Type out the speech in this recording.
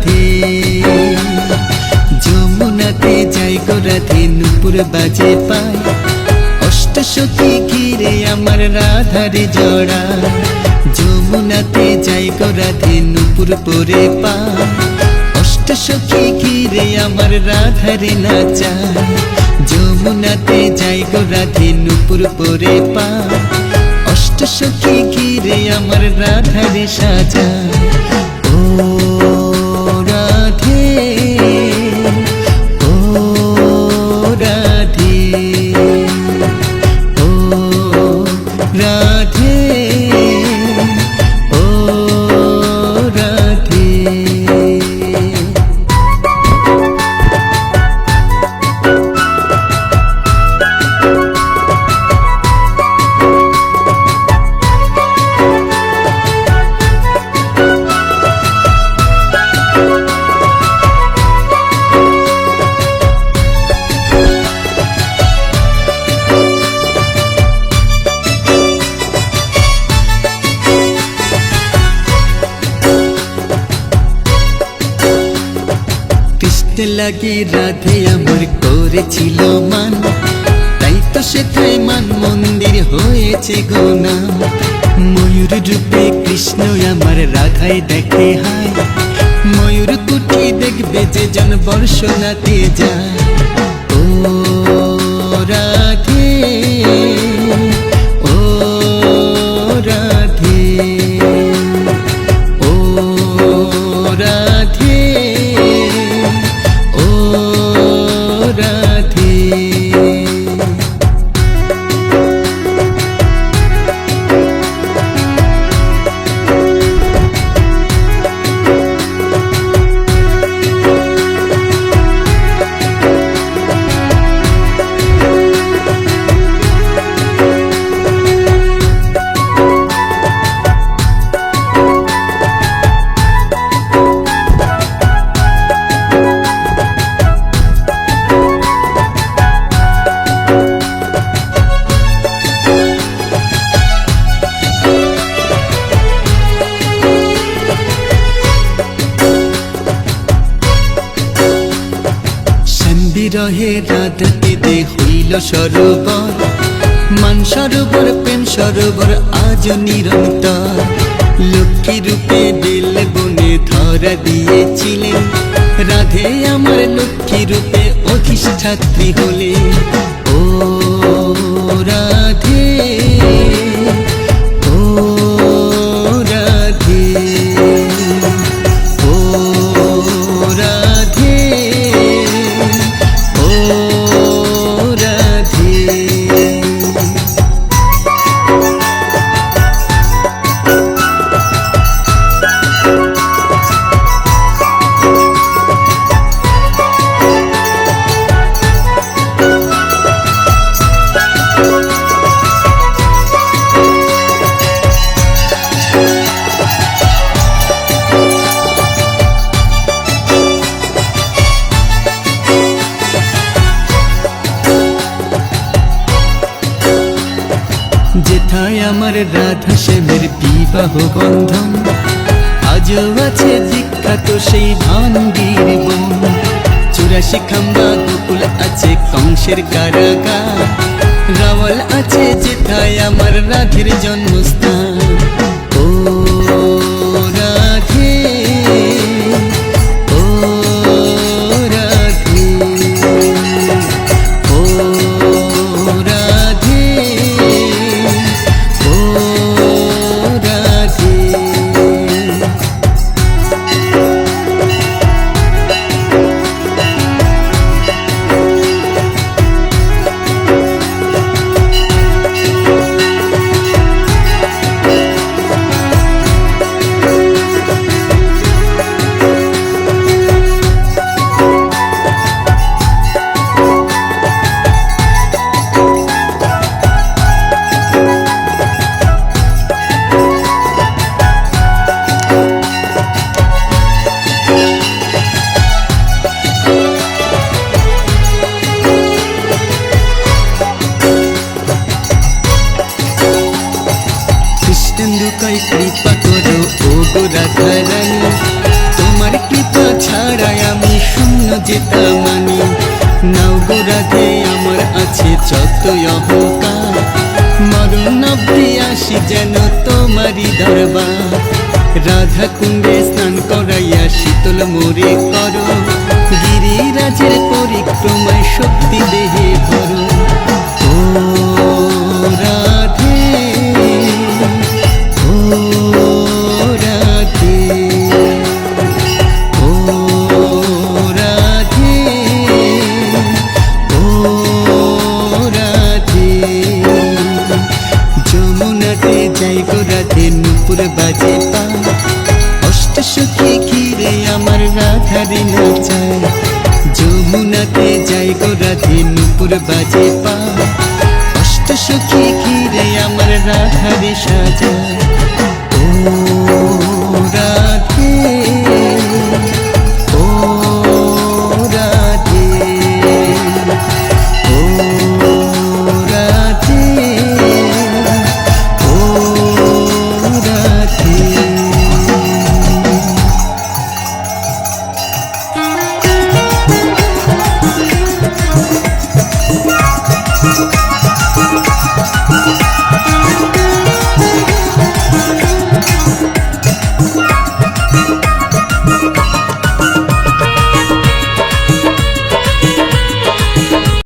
রাধে। যমুনাতে যাই গো রাধে, নুপুর বাজে পায়, অষ্টসখী ঘিরে আমার রাধার জড়া। যমুনাতে যাই গো রাধে, নুপুর পরে পায়, অষ্টসখী ঘিরে আমার রাধার নাচা। যমুনাতে যাই গো রাধে, নুপুর পরে পায়, অষ্টসখী ঘিরে আমার রাধার সাজা। ও রাধে, ও রাধে, ও রাধে, ও রাধে। লাগে রাধে আমার করেছিল মান, তাই তো সেথায় মান মন্দির হয়েছে গোনা। ময়ূর রূপে কৃষ্ণ আমার রাধায় দেখে হায়, ময়ূর কুটি দেখবে যে জন বর্ষনাতে যায়। ও রাধে, ও রাধে, ও রাধে, ও রাধে। বিরহে রাধাতে দে হইল সরোবর, মান সরোবর প্রেম সরোবর আজ নিরন্তর। লক্ষ্মী রূপে বেল বনে ধরা দিয়েছিলেন, রাধে আমার লক্ষ্মী রূপে অধিষ্ঠাত্রী হলে। ও রাধে, ও রাধে, ও রাধে, ও রাধে। যেথায় আমার রাধা শ্যামের বিবাহ বন্ধন, আজও আছে বিখ্যাত সেই ভান্ডির বন। 84 খাম্বা গোকুল আছে কংসের কারাগার, রাওয়াল আছে যেথায় আমার রাধের জন্মস্থান। ও রাধে, ও রাধে, ও রাধে, ও রাধে। রাধা কুণ্ডে স্নান করাইয়া শীতল মোরে করো, গিরিরাজের পরিক্রমায় শক্তি দেহে ভরো। ও রাধে, ও রাধে, ও রাধে, ও রাধে। যমুনাতে যাই গো রাধে, নুপুর বাজে পা, অষ্ট সখী ঘিরে আমার রাধারে নাচায়। যমুনাতে যাই গো রাধে, নুপুর বাজে পা, অষ্ট সখী ঘিরে আমার রাধারে সাজায়।